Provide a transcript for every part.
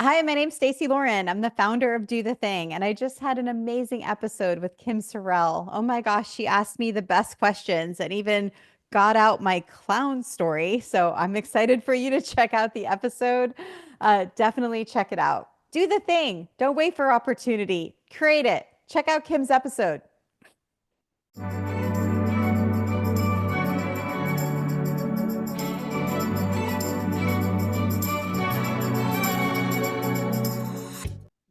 Hi, my name's Stacey Lauren. I'm the founder of Do the Thing, and I just had an amazing episode with Kim Sorrelle. Oh my gosh, she asked me the best questions and even got out my clown story. So I'm excited for you to check out the episode. Definitely check it out. Do the thing. Don't wait for opportunity. Create it. Check out Kim's episode.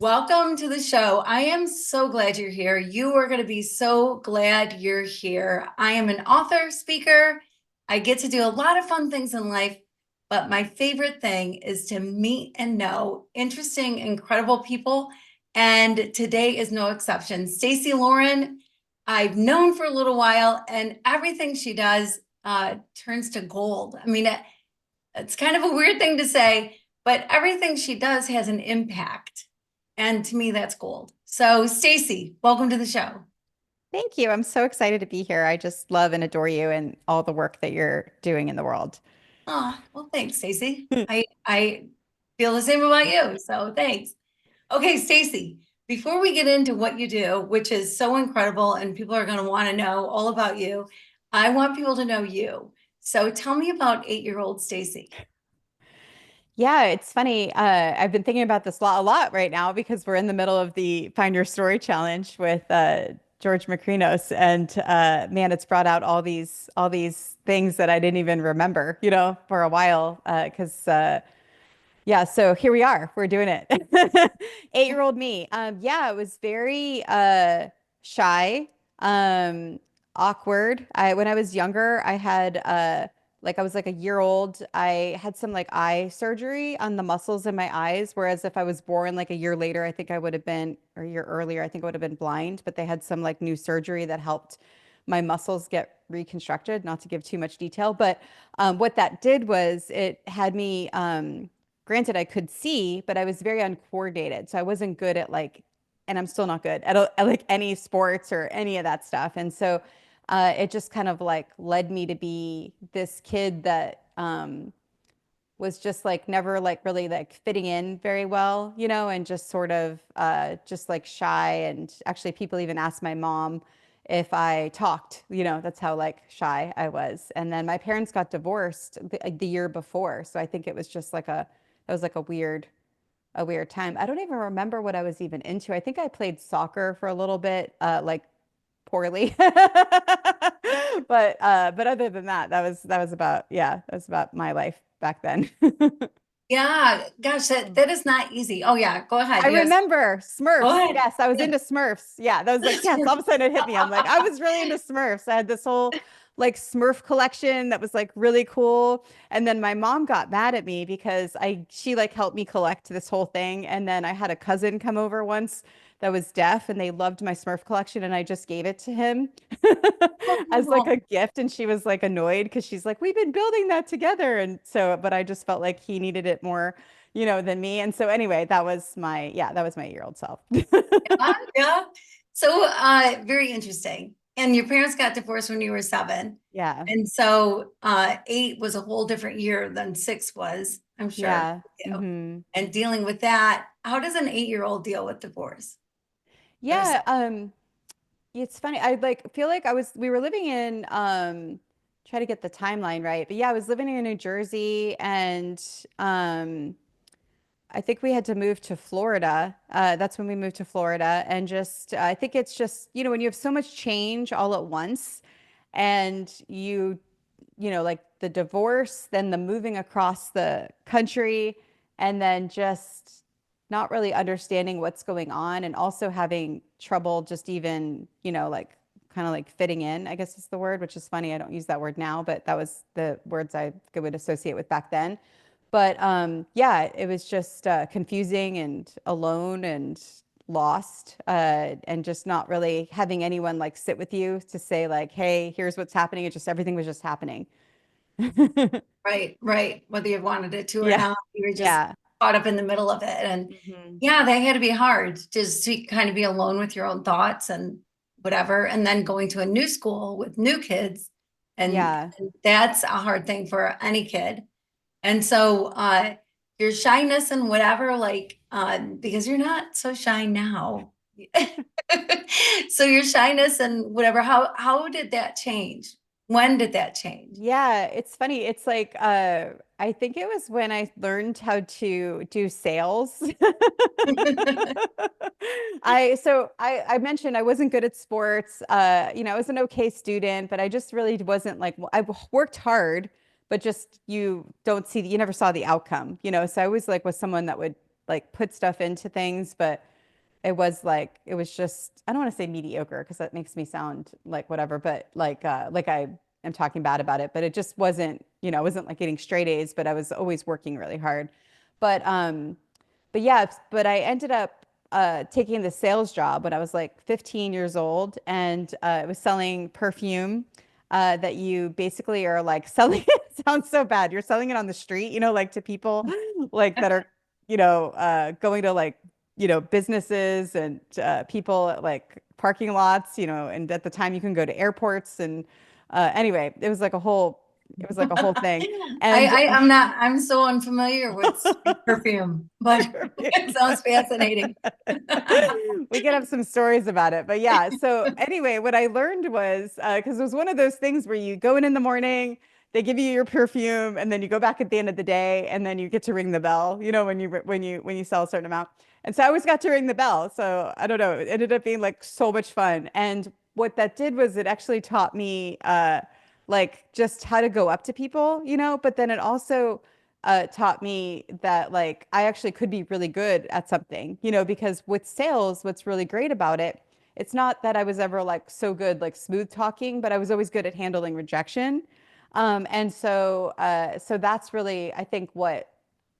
Welcome to the show. I am so glad you're here. You are going to be so glad you're here. I am an author, speaker. I get to do a lot of fun things in life, but my favorite thing is to meet and know interesting, incredible people. And today is no exception. Stacey Lauren, I've known for a little while, and everything she does turns to gold. I mean, it's kind of a weird thing to say, but everything she does has an impact. And to me, that's gold. So, Stacey, welcome to the show. Thank you. I'm so excited to be here. I just love and adore you and all the work that you're doing in the world. Oh, well, thanks, Stacey. I feel the same about you. So thanks. Okay, Stacey, before we get into what you do, which is so incredible, and people are going to want to know all about you, I want people to know you. So tell me about 8-year-old Stacey. Yeah, it's funny. I've been thinking about this a lot right now because we're in the middle of the Find Your Story challenge with George Macrinos, and man, it's brought out all these things that I didn't even remember, for a while. Because yeah, so here we are. We're doing it. 8-year-old me. Yeah, it was very shy, awkward. When I was younger, I had like I was like a year old. I had some like eye surgery on the muscles in my eyes, whereas if I was born like a year later, I think I would have been, or a year earlier, I think I would have been blind, but they had some like new surgery that helped my muscles get reconstructed, not to give too much detail, but what that did was it had me granted I could see, but I was very uncoordinated. So I wasn't good at like, and I'm still not good at like any sports or any of that stuff. And so it just kind of like led me to be this kid that was just like never like really like fitting in very well, and just sort of just like shy. And actually, people even asked my mom if I talked, that's how like shy I was. And then my parents got divorced the year before. So I think it was just like that was like a weird time. I don't even remember what I was even into. I think I played soccer for a little bit, like poorly. But other than that, that was about yeah, that was about my life back then. Yeah, gosh, that is not easy. Oh, yeah, go ahead. I Yes, remember go Smurfs. ahead. Yes, I was Yeah. into Smurfs. Yeah, that was like, yes, all of a sudden it hit me. I'm like, I was really into Smurfs. I had this whole like Smurf collection that was like really cool. And then my mom got mad at me because she like helped me collect this whole thing. And then I had a cousin come over once that was deaf and they loved my Smurf collection and I just gave it to him as like a gift. And she was like annoyed because she's like, we've been building that together. And so, but I just felt like he needed it more than me. And so anyway, that was my 8-year-old self. Yeah. So, very interesting. And your parents got divorced when you were 7. Yeah. And so, 8 was a whole different year than 6 was, I'm sure. Yeah. And dealing with that, how does an 8-year-old deal with divorce? Or Yeah. It's funny. I like feel like we were living in try to get the timeline right. But yeah, I was living in New Jersey and I think we had to move to Florida. That's when we moved to Florida. And just, I think it's just, when you have so much change all at once and like the divorce, then the moving across the country, and then just not really understanding what's going on and also having trouble just even, like kind of like fitting in, I guess is the word, which is funny. I don't use that word now, but that was the words I would associate with back then. But yeah, it was just confusing and alone and lost and just not really having anyone like sit with you to say like, hey, here's what's happening. It just everything was just happening. right, right. Whether you wanted it to or Yeah. not, you were just Yeah. caught up in the middle of it. And Hmm. yeah, that had to be hard just to kind of be alone with your own thoughts and whatever. And then going to a new school with new kids. And Yeah. that's a hard thing for any kid. And so, your shyness and whatever, like, because you're not so shy now. So your shyness and whatever, how did that change? When did that change? Yeah, it's funny. It's like I think it was when I learned how to do sales. I mentioned I wasn't good at sports. I was an okay student, but I just really wasn't like I worked hard, but just you never saw the outcome. So I always like was someone that would like put stuff into things, but it was just I don't want to say mediocre because that makes me sound like whatever, but like I am talking bad about it, but it just wasn't, it wasn't like getting straight A's, but I was always working really hard. But yeah, but I ended up taking the sales job when I was like 15 years old, and I was selling perfume that you basically are like selling. It sounds so bad. You're selling it on the street, like to people like that are, going to like, businesses and people at like parking lots, and at the time you can go to airports and anyway, it was like a whole thing. And I'm so unfamiliar with perfume, but it sounds fascinating. we could have some stories about it. But yeah, so anyway, what I learned was because it was one of those things where you go in the morning, they give you your perfume, and then you go back at the end of the day, and then you get to ring the bell, when you sell a certain amount. And so I always got to ring the bell. So I don't know, it ended up being like so much fun. And what that did was it actually taught me like just how to go up to people, but then it also taught me that like I actually could be really good at something, because with sales, what's really great about it, it's not that I was ever like so good like smooth talking, but I was always good at handling rejection. And so that's really, I think, what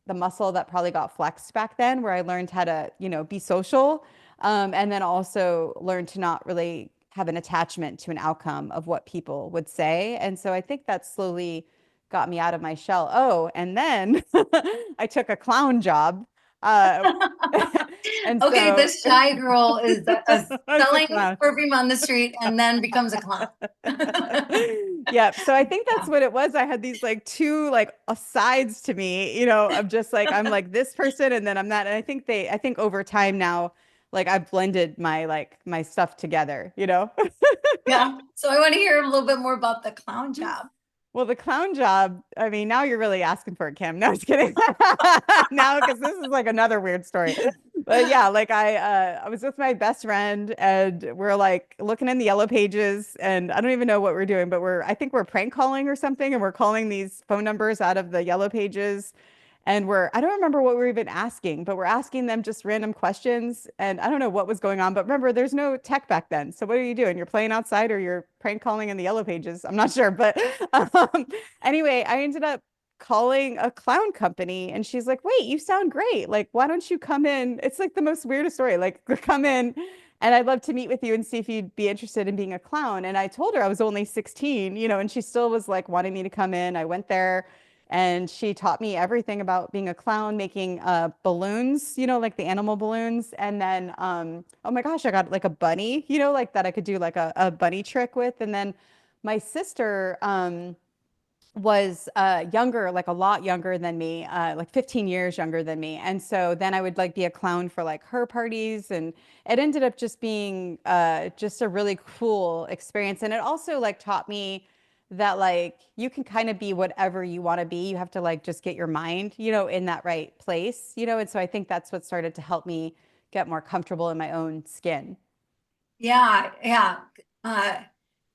the muscle that probably got flexed back then, where I learned how to, be social, and then also learn to not really have an attachment to an outcome of what people would say. And so I think that slowly got me out of my shell. Oh, and then I took a clown job. Uh, and Okay, so this shy girl is I was a selling clown. perfume on the street and then becomes a clown. Yeah. So I think that's Yeah. what it was. I had these like two like sides to me, of just like I'm like this person and then I'm that. And I think over time now, like I've blended my stuff together. Yeah. So I want to hear a little bit more about the clown job. Well, the clown job, I mean, now you're really asking for it, Kim. No, just kidding. Now, because this is like another weird story. But yeah, like I was with my best friend and we're like looking in the yellow pages and I don't even know what we're doing, but I think we're prank calling or something and we're calling these phone numbers out of the yellow pages. And I don't remember what we're even asking, but we're asking them just random questions. And I don't know what was going on. But remember, there's no tech back then. So what are you doing? You're playing outside or you're prank calling in the yellow pages? I'm not sure. But anyway, I ended up calling a clown company and she's like, wait, you sound great. Like, why don't you come in? It's like the most weirdest story. Like, come in and I'd love to meet with you and see if you'd be interested in being a clown. And I told her I was only 16, and she still was like wanting me to come in. I went there and she taught me everything about being a clown, making balloons, like the animal balloons. And then, oh my gosh, I got like a bunny, like that I could do like a bunny trick with. And then my sister was younger, like a lot younger than me, like 15 years younger than me. And so then I would like be a clown for like her parties. And it ended up just being just a really cool experience. And it also like taught me that like you can kind of be whatever you want to be. You have to like just get your mind, in that right place. And so I think that's what started to help me get more comfortable in my own skin. Yeah, yeah. Uh,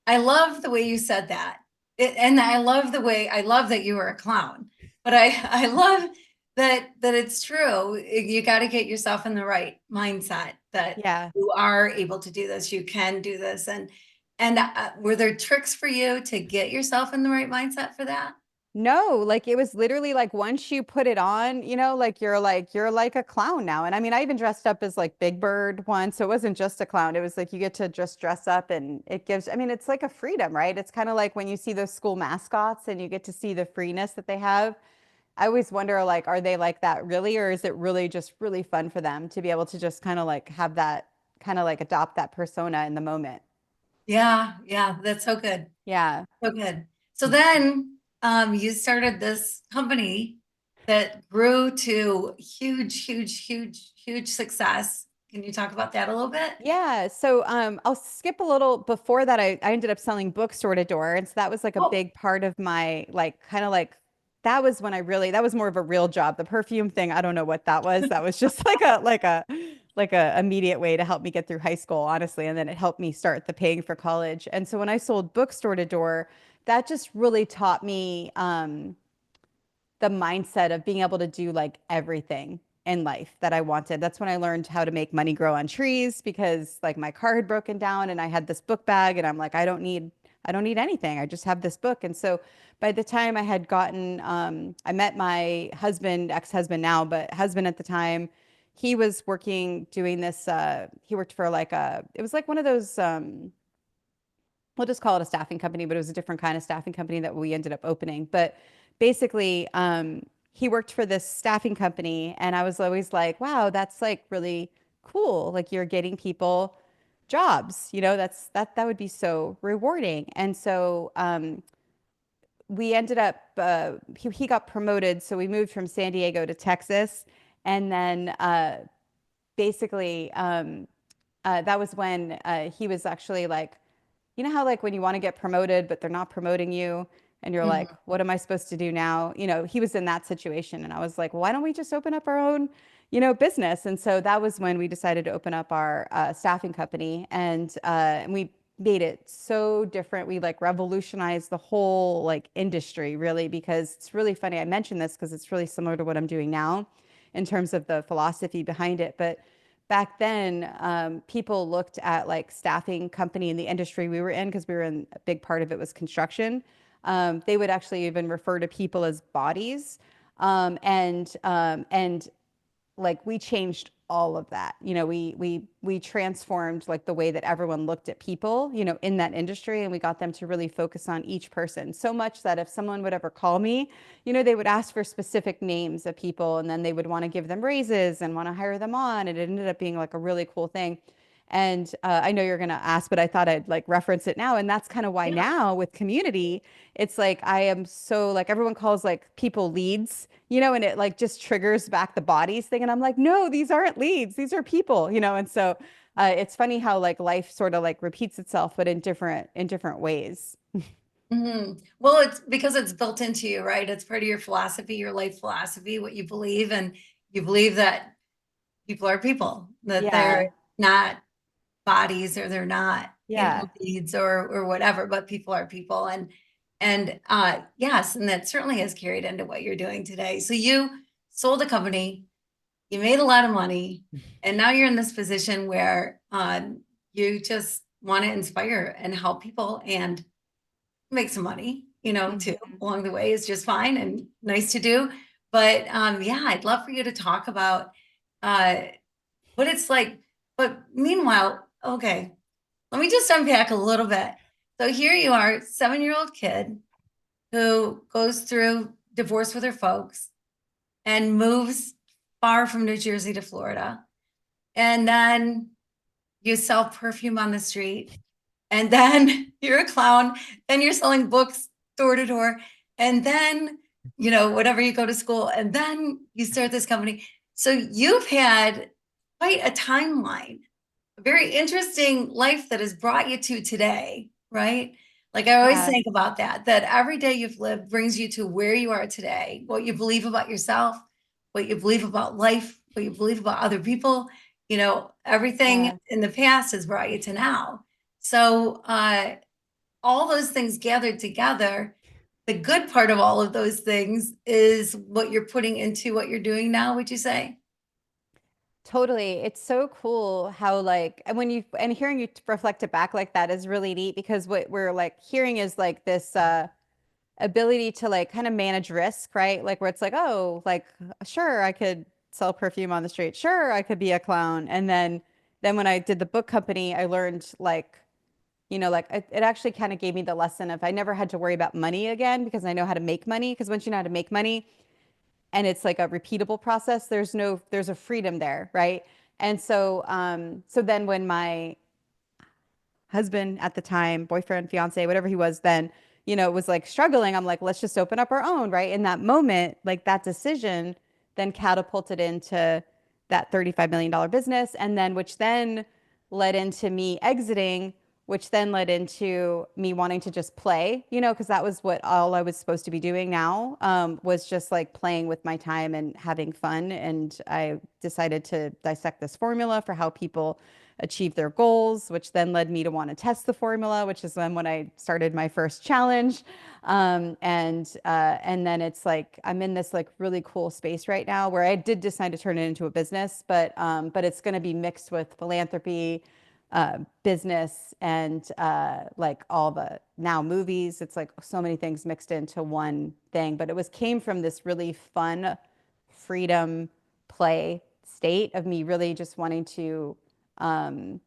I love the way you said that. And I love that you were a clown. But I love that it's true. You got to get yourself in the right mindset that Yeah. you are able to do this, you can do this. And were there tricks for you to get yourself in the right mindset for that? No, like it was literally like once you put it on, like you're like a clown now. And I mean, I even dressed up as like Big Bird once. So it wasn't just a clown. It was like you get to just dress up and it gives, I mean, it's like a freedom, right? It's kind of like when you see those school mascots and you get to see the freeness that they have. I always wonder like, are they like that really, or is it really just really fun for them to be able to just kind of like have that kind of like adopt that persona in the moment? Yeah, yeah, that's so good. Yeah. So good. So then you started this company. that grew to huge, huge, huge, huge success. Can you talk about that a little bit? Yeah, so I'll skip a little before that. I ended up selling books door to door, and so that was like a Oh, big part of my like kind of like that was when I really that was more of a real job. The perfume thing, I don't know what that was. That was just like a immediate way to help me get through high school, honestly, and then it helped me start the paying for college. And so when I sold books door to door, that just really taught me the mindset of being able to do like everything in life that I wanted. That's when I learned how to make money grow on trees because like my car had broken down and I had this book bag and I'm like, I don't need anything. I just have this book. And so by the time I had gotten, I met my husband, ex-husband now, but husband at the time, he was working doing this, he worked for like it was like one of those, we'll just call it a staffing company, but it was a different kind of staffing company that we ended up opening. But basically, he worked for this staffing company, and I was always like, wow, that's like really cool. Like you're getting people jobs, that would be so rewarding. And so we ended up he got promoted, so we moved from San Diego to Texas, and then basically that was when he was actually like, you know how like when you want to get promoted, but they're not promoting you and you're like, mhm. what am I supposed to do now? He was in that situation. And I was like, well, why don't we just open up our own, business? And so that was when we decided to open up our staffing company. And we made it so different. We like revolutionized the whole like industry really, because it's really funny. I mentioned this because it's really similar to what I'm doing now in terms of the philosophy behind it. But back then, people looked at like staffing company in the industry we were in because we were in a big part of it was construction. They would actually even refer to people as bodies. And like we changed all of that. We transformed like the way that everyone looked at people, in that industry, and we got them to really focus on each person. So much that if someone would ever call me, they would ask for specific names of people and then they would want to give them raises and want to hire them on. And it ended up being like a really cool thing. And I know you're going to ask, but I thought I'd like reference it now. And that's kind of why Yeah. now with community, it's like I am so like everyone calls like people leads, and it like just triggers back the bodies thing. And I'm like, no, these aren't leads. These are people, And so it's funny how like life sort of like repeats itself, but in different ways. Well, it's because it's built into you, right? It's part of your philosophy, your life philosophy, what you believe, and you believe that people are people, that they're Yeah. not bodies or they're not, Yeah. leads or whatever, but people are people. And yes, and that certainly has carried into what you're doing today. So you sold a company, you made a lot of money, and now you're in this position where you just want to inspire and help people and make some money, too, Mhm. along the way is just fine and nice to do. But yeah, I'd love for you to talk about uh, what it's like. But meanwhile, okay, let me just unpack a little bit. So here you are, 7-year-old kid who goes through divorce with her folks and moves far from New Jersey to Florida. And then you sell perfume on the street. And then you're a clown. Then you're selling books door to door. And then, whatever you go to school. And then you start this company. So you've had quite a timeline, a very interesting life that has brought you to today, right? Like I always Yeah. think about that every day you've lived brings you to where you are today, what you believe about yourself, what you believe about life, what you believe about other people, everything Yeah. in the past has brought you to now. So, all those things gathered together, the good part of all of those things is what you're putting into what you're doing now, would you say? Totally. It's so cool how like and when you and hearing you reflect it back like that is really neat because what we're like hearing is like this ability to like kind of manage risk, right? Like where it's like, oh, like sure, I could sell perfume on the street. Sure, I could be a clown. And then when I did the book company, I learned like, like it actually kind of gave me the lesson of I never had to worry about money again because I know how to make money. Because once you know how to make money and it's like a repeatable process, there's a freedom there, right? And so then when my husband at the time, boyfriend, fiance, whatever he was then, was like struggling, I'm like, let's just open up our own, right? In that moment, like that decision then catapulted into that $35 million business, and then which then led into me exiting, which then led into me wanting to just play, because that was what all I was supposed to be doing now, was just like playing with my time and having fun. And I decided to dissect this formula for how people achieve their goals, which then led me to want to test the formula, which is then when I started my first challenge. And then it's like I'm in this like really cool space right now where I did decide to turn it into a business, but it's going to be mixed with philanthropy, business, and like all the now movies. It's like so many things mixed into one thing. But it was came from this really fun freedom play state of me really just wanting to um,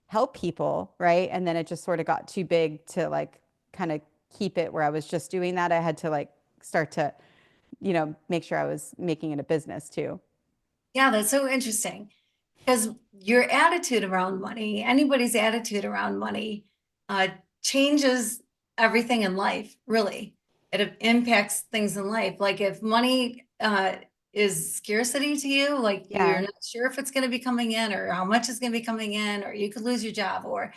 help people, right? And then it just sort of got too big to like kind of keep it where I was just doing that. I had to like start to, make sure I was making it a business too. Yeah, that's so interesting. Because your attitude around money, anybody's attitude around money, uh, changes everything in life, really. It impacts things in life. Like if money is scarcity to you, like you're Yeah. not sure if it's going to be coming in or how much is going to be coming in, or you could lose your job, or,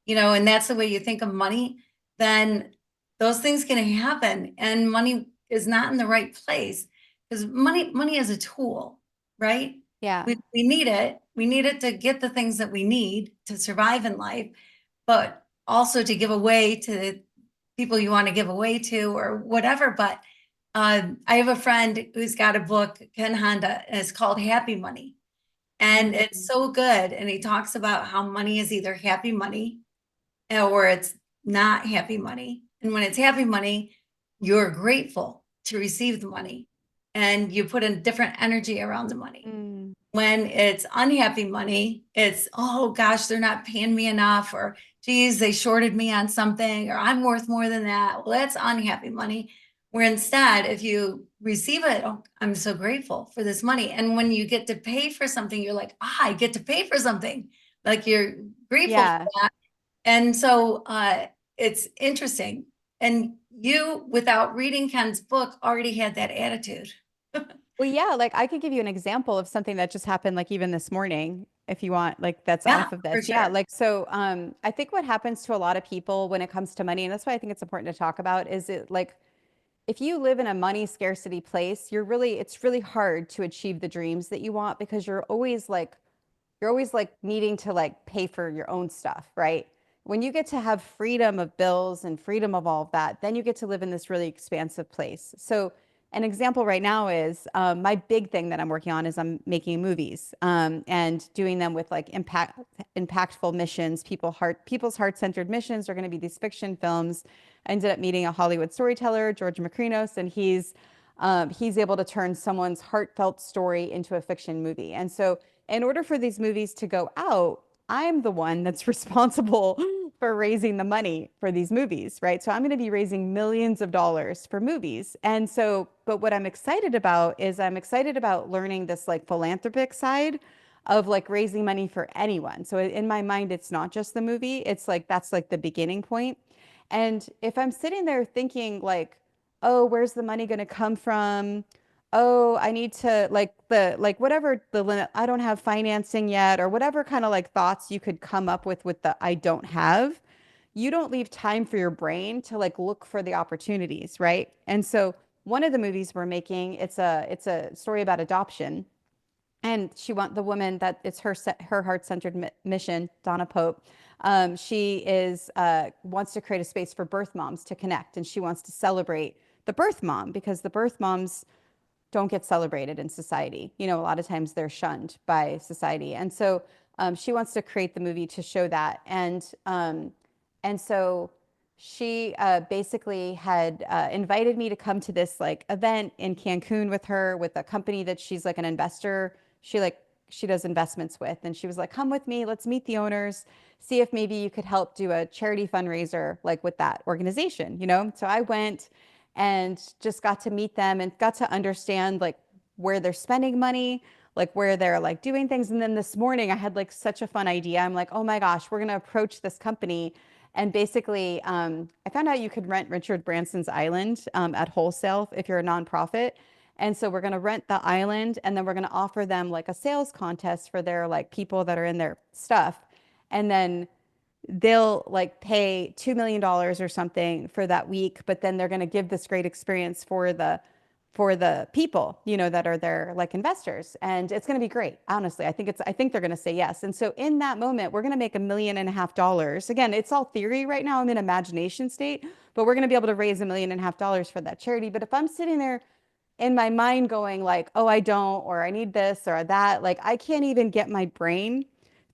and that's the way you think of money, then those things can happen. And money is not in the right place because money is a tool, right? Yeah. We need it. We need it to get the things that we need to survive in life, but also to give away to people you want to give away to or whatever. But I have a friend who's got a book, Ken Honda, and it's called Happy Money. And it's Mm. so good. And he talks about how money is either happy money or it's not happy money. And when it's happy money, you're grateful to receive the money and you put a different energy around the money. Mm. When it's unhappy money, it's, oh gosh, they're not paying me enough, or geez, they shorted me on something, or I'm worth more than that. Well, that's unhappy money. Where instead, if you receive it, oh, I'm so grateful for this money. And when you get to pay for something, you're like, I get to pay for something. Like you're grateful for Yeah. that. And so it's interesting. And you, without reading Ken's book, already had that attitude. Well, yeah, like I could give you an example of something that just happened like even this morning if you want, like that's Yeah, off of for this. Yeah, sure. like so I think what happens to a lot of people when it comes to money, and that's why I think it's important to talk about, is it like if you live in a money scarcity place, it's really hard to achieve the dreams that you want because you're always like needing to like pay for your own stuff, right? When you get to have freedom of bills and freedom of all of that, then you get to live in this really expansive place. So, an example right now is my big thing that I'm working on is I'm making movies and doing them with like impactful missions. People's heart-centered missions are going to be these fiction films. I ended up meeting a Hollywood storyteller, George Makrinos, and he's able to turn someone's heartfelt story into a fiction movie. And so in order for these movies to go out, I'm the one that's responsible for raising the money for these movies, right? So I'm going to be raising millions of dollars for movies. And so, but what I'm excited about is I'm excited about learning this like philanthropic side of like raising money for anyone. So in my mind, it's not just the movie, it's like that's like the beginning point. And if I'm sitting there thinking like, oh, where's the money going to come from? Oh, I need to like whatever the limit, I don't have financing yet, or whatever kind of like thoughts you could come up with the I don't have, you don't leave time for your brain to like look for the opportunities, right? And so one of the movies we're making, it's a story about adoption. And the woman that it's her heart-centered mission, Donna Pope. She is wants to create a space for birth moms to connect, and she wants to celebrate the birth mom because the birth moms don't get celebrated in society. A lot of times they're shunned by society. And so she wants to create the movie to show that. And so she basically had invited me to come to this like event in Cancun with her with a company that she's like an investor. She does investments with. And she was like, come with me, let's meet the owners, see if maybe you could help do a charity fundraiser like with that organization. So I went and just got to meet them and got to understand like where they're spending money, like where they're like doing things. And then this morning I had like such a fun idea. I'm like, oh my gosh, we're going to approach this company And basically, I found out you could rent Richard Branson's island at wholesale if you're a nonprofit. And so we're going to rent the island and then we're going to offer them like a sales contest for their like people that are in their stuff. And then they'll like pay $2 million or something for that week, but then they're going to give this great experience for the people, you know, that are their like investors. And it's going to be great. Honestly, I think they're going to say yes. And so in that moment, we're going to make $1.5 million. Again, it's all theory right now. I'm in imagination state, but we're going to be able to raise $1.5 million for that charity. But if I'm sitting there in my mind going like, oh, I don't, or I need this or that, like I can't even get my brain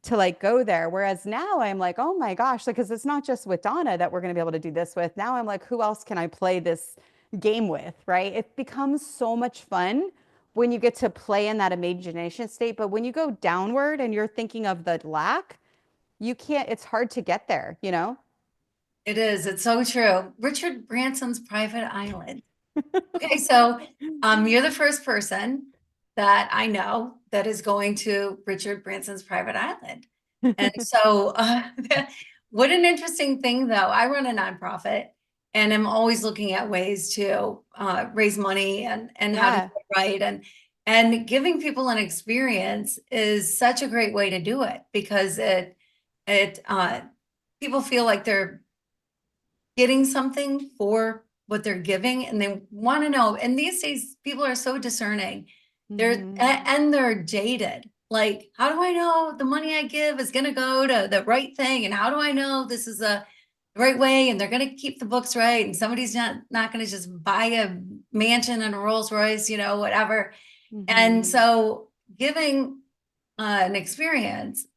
to like go there. Whereas now I'm like, oh my gosh, like, because it's not just with Donna that we're going to be able to do this with. Now I'm like, who else can I play this game with, right? It becomes so much fun when you get to play in that imagination state. But when you go downward and you're thinking of the lack, you can't, it's hard to get there, you know? It is. It's so true. Richard Branson's private island. Okay, so you're the first person that I know that is going to Richard Branson's private island. And so, what an interesting thing, though. I run a nonprofit and I'm always looking at ways to raise money and how to do Yeah. it right. And giving people an experience is such a great way to do it because it people feel like they're getting something for what they're giving and they want to know. And these days people are so discerning. Hmm. And they're jaded. Like, how do I know the money I give is going to go to the right thing? And how do I know this is the right way? And they're going to keep the books right. And somebody's not going to just buy a mansion and a Rolls Royce, you know, whatever. And Hmm. so giving an experience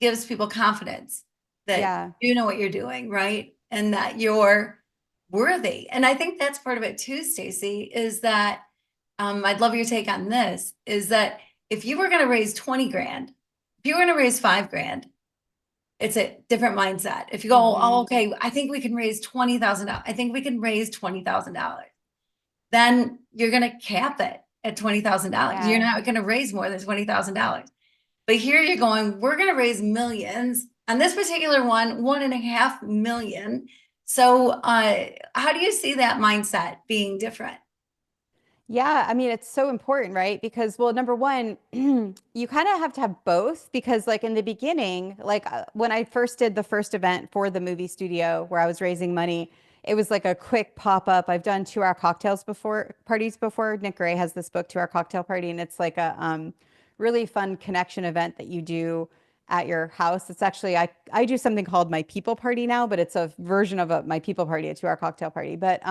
gives people confidence that Yeah. you know what you're doing, right? And that you're worthy. And I think that's part of it too, Stacey, is that I'd love your take on this, is that if you were going to raise 20 grand, if you were going to raise 5 grand, it's a different mindset. If you go, oh, Hmm. okay, I think we can raise $20,000. I think we can raise $20,000. Then you're going to cap it at $20,000. You're Yeah. not going to raise more than $20,000. But here you're going, we're going to raise millions. On this particular one, 1.5 million. So, how do you see that mindset being different? Yeah, I mean, it's so important, right? Because, well, number one, you kind of have to have both because, like, in the beginning, like when I first did the first event for the movie studio where I was raising money, it was like a quick pop up. I've done 2 hour cocktails before, parties before. Nick Gray has this book, 2 hour cocktail party, and it's like a really fun connection event that you do at your house. It's actually, I do something called my people party now, but it's a version of my people party, a 2 hour cocktail party. But,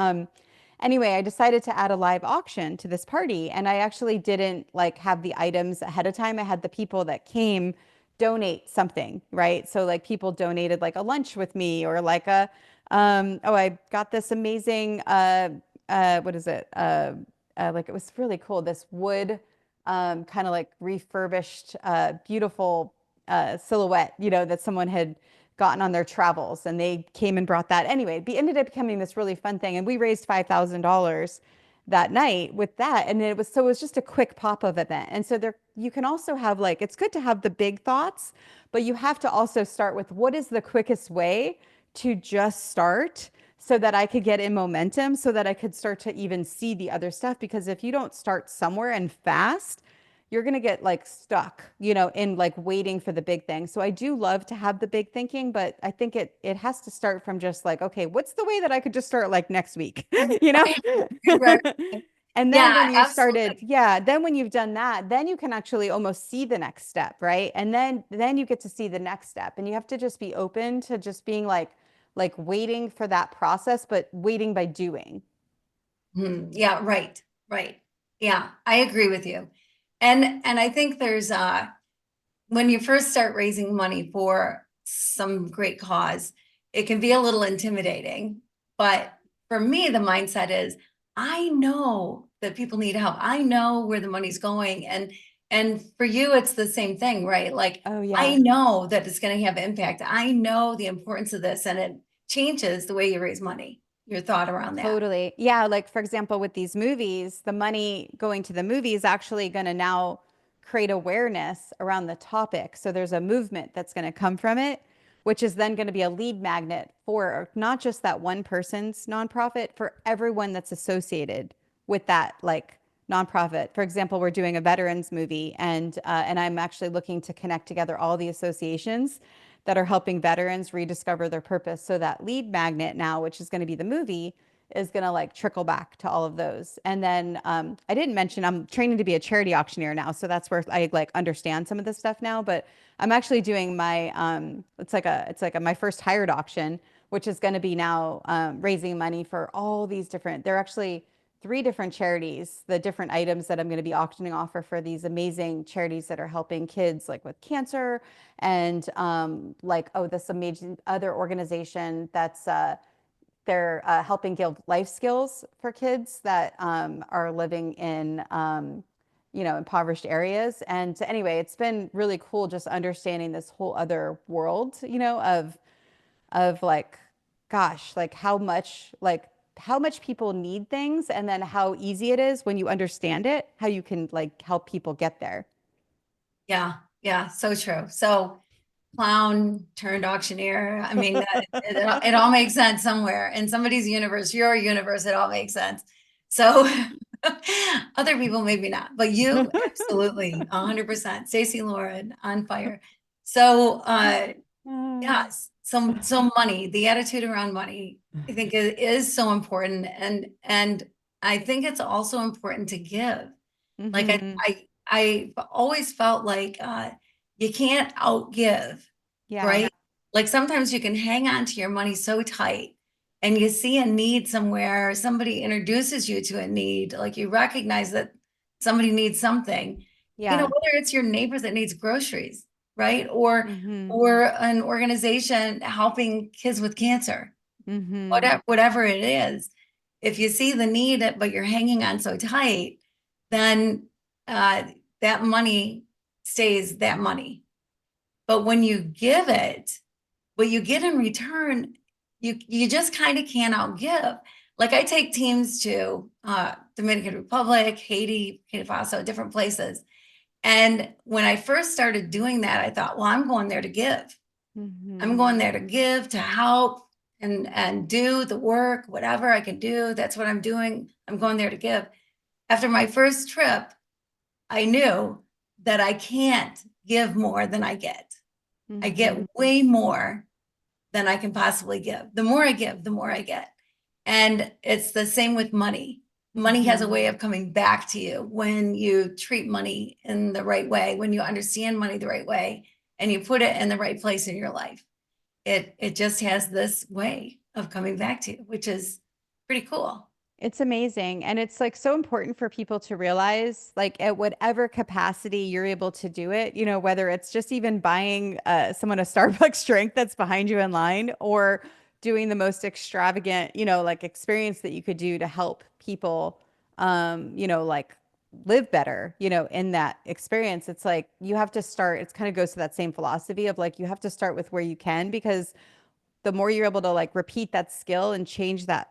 anyway, I decided to add a live auction to this party, and I actually didn't like have the items ahead of time. I had the people that came donate something, right? So like people donated like a lunch with me or like a oh, I got this amazing what is it? Like it was really cool, this wood kind of like refurbished beautiful silhouette, you know, that someone had gotten on their travels and they came and brought that. Anyway, it ended up becoming this really fun thing. And we raised $5,000 that night with that. And it was so it was just a quick pop-up event. And so there you can also have like it's good to have the big thoughts, but you have to also start with what is the quickest way to just start so that I could get in momentum so that I could start to even see the other stuff. Because if you don't start somewhere and fast, you're going to get like stuck, you know, in like waiting for the big thing. So I do love to have the big thinking, but I think it has to start from just like, okay, what's the way that I could just start like next week, you know? Right, right, right. And then Yeah, when you started, absolutely. yeah, then when you've done that, then you can actually almost see the next step, right? And then you get to see the next step. And you have to just be open to just being like waiting for that process, but waiting by doing. Yeah, right, right. Yeah, I agree with you. And I think there's when you first start raising money for some great cause, it can be a little intimidating. But for me, the mindset is I know that people need help. I know where the money's going. And for you, it's the same thing, right? Like Oh I yeah. know that it's going to have impact. I know the importance of this, and it changes the way you raise money, your thought around that. Totally. Yeah, like for example, with these movies, the money going to the movie is actually going to now create awareness around the topic. So there's a movement that's going to come from it. which is then going to be a lead magnet for not just that one person's nonprofit, for everyone that's associated with that like nonprofit. For example, we're doing a veterans movie, and I'm actually looking to connect together all the associations that are helping veterans rediscover their purpose. So that lead magnet now, which is going to be the movie, is going to like trickle back to all of those. And then I didn't mention I'm training to be a charity auctioneer now, so that's where I like understand some of this stuff now. But I'm actually doing my it's like my first hired auction, which is going to be now raising money for all these different. They're actually three different charities. The different items that I'm going to be auctioning off are for these amazing charities that are helping kids like with cancer and like this amazing other organization that's they're helping give life skills for kids that are living in, impoverished areas. And anyway, it's been really cool just understanding this whole other world, of like, gosh, how much people need things, and then how easy it is when you understand it, how you can like help people get there. Yeah, yeah, so true. So clown turned auctioneer. I mean, it all makes sense somewhere in somebody's universe, your universe, it all makes sense. So other people maybe not, but you absolutely 100%. Stacey Lauren on fire. So yes, so money, the attitude around money, I think is so important, and I think it's also important to give. Like Hmm. I've always felt like you can't outgive, Yeah. right? Like sometimes you can hang on to your money so tight and you see a need somewhere, somebody introduces you to a need, like you recognize that somebody needs something, Yeah. whether it's your neighbor that needs groceries, right? Or Hmm. an organization helping kids with cancer, Hmm. whatever it is. If you see the need, but you're hanging on so tight, then uh, that money stays that money. But when you give it, what you get in return, you just kind of can't outgive. Like I take teams to Dominican Republic, Haiti, Burkina Faso, different places. And when I first started doing that, I thought, well, I'm going there to give. I'm Hmm. going there to give, to help, and do the work, whatever I can do. That's what I'm doing. I'm going there to give. After my first trip, I knew that I can't give more than I get. I Hmm. get way more than I can possibly give. The more I give, the more I get. And it's the same with money. Money has a Hmm. way of coming back to you when you treat money in the right way, when you understand money the right way, and you put it in the right place in your life. It just has this way of coming back to you, which is pretty cool. It's amazing. And it's like so important for people to realize, like, at whatever capacity you're able to do it, whether it's just even buying someone a Starbucks drink that's behind you in line, or doing the most extravagant, like experience that you could do to help people, like live better, in that experience. It's like you have to start, it kind of goes to that same philosophy of like, you have to start with where you can, because the more you're able to like repeat that skill and change that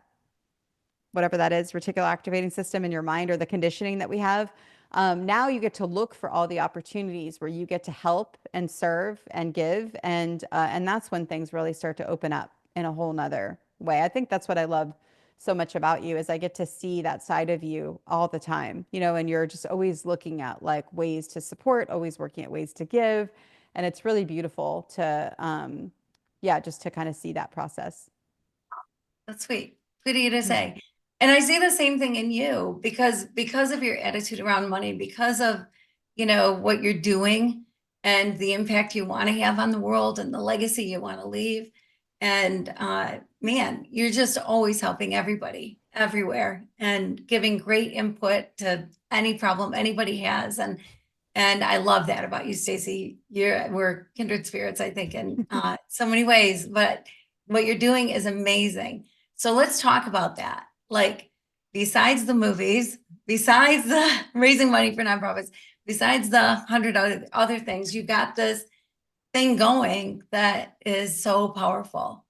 whatever that is, reticular activating system in your mind, or the conditioning that we have. Now you get to look for all the opportunities where you get to help and serve and give, and that's when things really start to open up in a whole nother way. I think that's what I love so much about you, is I get to see that side of you all the time, and you're just always looking at like ways to support, always working at ways to give, and it's really beautiful to, yeah, just to kind of see that process. That's sweet. Sweet of you to say. And I see the same thing in you because of your attitude around money, because of, what you're doing and the impact you want to have on the world and the legacy you want to leave. And man, you're just always helping everybody everywhere and giving great input to any problem anybody has. And I love that about you, Stacey. We're kindred spirits, I think, in so many ways. But what you're doing is amazing. So let's talk about that. Like, besides the movies, besides the raising money for nonprofits, besides the hundred other things, you got this thing going that is so powerful.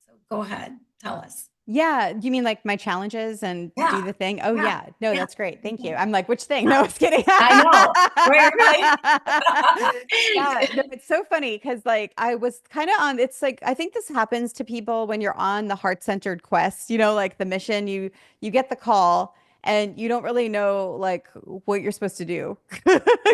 So go ahead, tell us. Yeah, you mean like my challenges and do Yeah. the thing? Oh Yeah. yeah. No, Yeah. that's great. Thank you. Yeah. I'm like, which thing? No, Yeah. I was kidding. I know. Right, right. Yeah, no, it's so funny because like I was kind of on, it's like I think this happens to people when you're on the heart-centered quest, like the mission, you get the call and you don't really know like what you're supposed to do.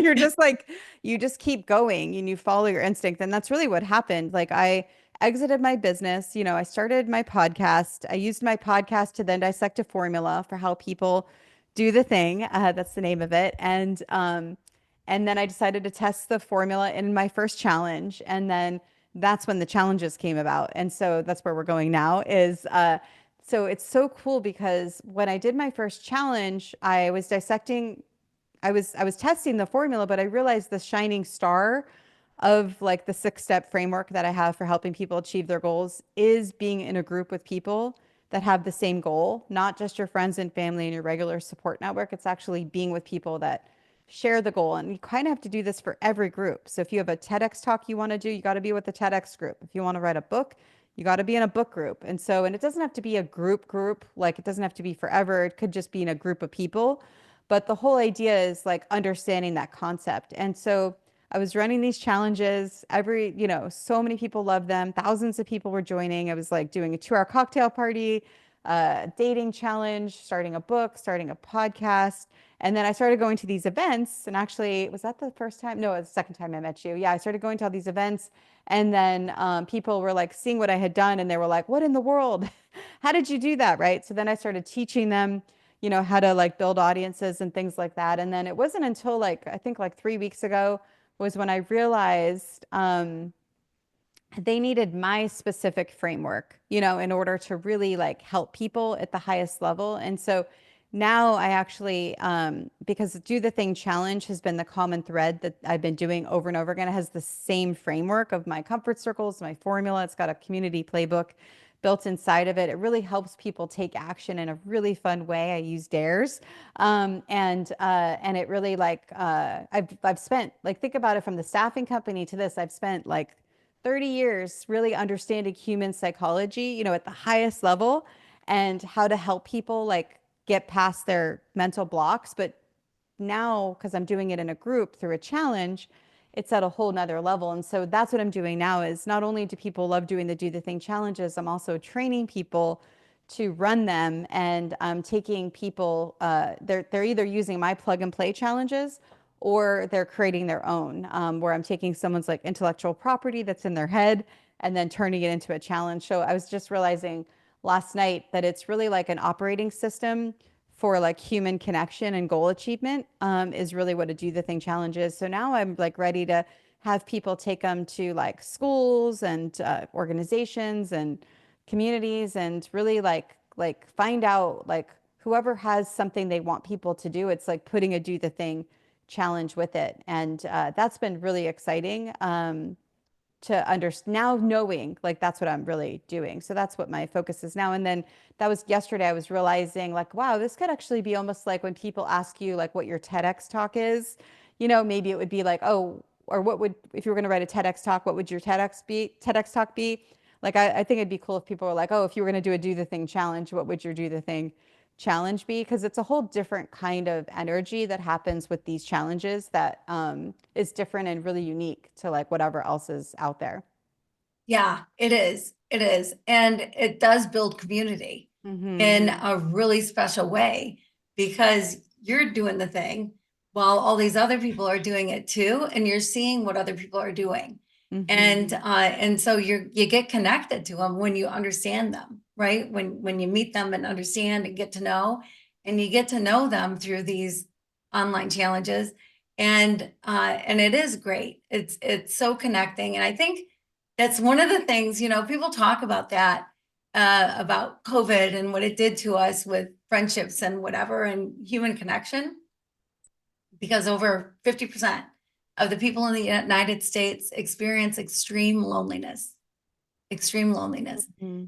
You're just like you just keep going and you follow your instinct. And that's really what happened. Like I exited my business, I started my podcast. I used my podcast to then dissect a formula for how people do the thing. That's the name of it. And then I decided to test the formula in my first challenge. And then that's when the challenges came about. And so that's where we're going now is so it's so cool because when I did my first challenge, I was testing the formula, but I realized the shining star of like the 6-step framework that I have for helping people achieve their goals is being in a group with people that have the same goal, not just your friends and family and your regular support network. It's actually being with people that share the goal. And you kind of have to do this for every group. So if you have a TEDx talk you want to do, you got to be with the TEDx group. If you want to write a book, you got to be in a book group. And it doesn't have to be a group, like it doesn't have to be forever. It could just be in a group of people. But the whole idea is like understanding that concept. And so I was running these challenges so many people loved them. Thousands of people were joining. I was like doing a 2-hour cocktail party, dating challenge, starting a book, starting a podcast. And then I started going to these events. And actually, was that the first time? No, it was the second time I met you. Yeah, I started going to all these events. And then people were like seeing what I had done and they were like, what in the world? How did you do that? Right. So then I started teaching them how to like build audiences and things like that. And then it wasn't until like, I think like 3 weeks ago was when I realized they needed my specific framework, in order to really like help people at the highest level. And so now I actually, because Do the Thing Challenge has been the common thread that I've been doing over and over again. It has the same framework of my comfort circles, my formula. It's got a community playbook built inside of it. It really helps people take action in a really fun way. I use dares, and it really like I've spent like think about it from the staffing company to this. I've spent like 30 years really understanding human psychology, at the highest level and how to help people like get past their mental blocks. But now, because I'm doing it in a group through a challenge, it's at a whole nother level. And so that's what I'm doing now is not only do people love doing the Do the Thing challenges, I'm also training people to run them and I'm taking people, they're either using my plug and play challenges or they're creating their own, where I'm taking someone's like intellectual property that's in their head and then turning it into a challenge. So I was just realizing last night that it's really like an operating system for like human connection and goal achievement, is really what a Do the Thing challenge is. So now I'm like ready to have people take them to like schools and organizations and communities and really like find out like whoever has something they want people to do, it's like putting a Do the Thing challenge with it. And that's been really exciting. To understand now knowing like that's what I'm really doing. So that's what my focus is now. And then that was yesterday, I was realizing like, wow, this could actually be almost like when people ask you like what your TEDx talk is, maybe it would be like, oh, or what would, if you were going to write a TEDx talk, what would your TEDx talk be? Like, I think it'd be cool if people were like, oh, if you were going to do a Do the Thing challenge, what would your Do the Thing challenge be? Because it's a whole different kind of energy that happens with these challenges that is different and really unique to like whatever else is out there. Yeah, it is. It is. And it does build community Hmm. in a really special way because you're doing the thing while all these other people are doing it too, and you're seeing what other people are doing. And Hmm. and so you get connected to them when you understand them, right? When you meet them and understand and get to know, and you get to know them through these online challenges. And it is great. It's so connecting. And I think that's one of the things, people talk about that, about COVID and what it did to us with friendships and whatever and human connection, because over 50% of the people in the United States experience extreme loneliness, extreme loneliness. Hmm.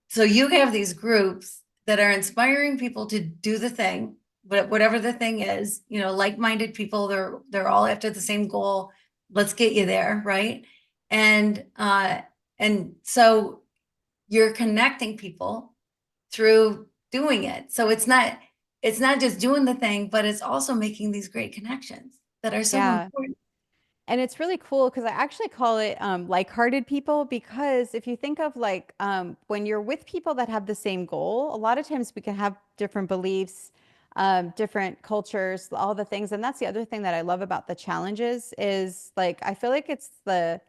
So you have these groups that are inspiring people to do the thing, but whatever the thing is, like-minded people, they're all after the same goal. Let's get you there, right? And so you're connecting people through doing it. So it's not just doing the thing, but it's also making these great connections that are so Yeah. important. And it's really cool because I actually call it like-hearted people because if you think of like when you're with people that have the same goal, a lot of times we can have different beliefs, different cultures, all the things. And that's the other thing that I love about the challenges is like I feel like it's the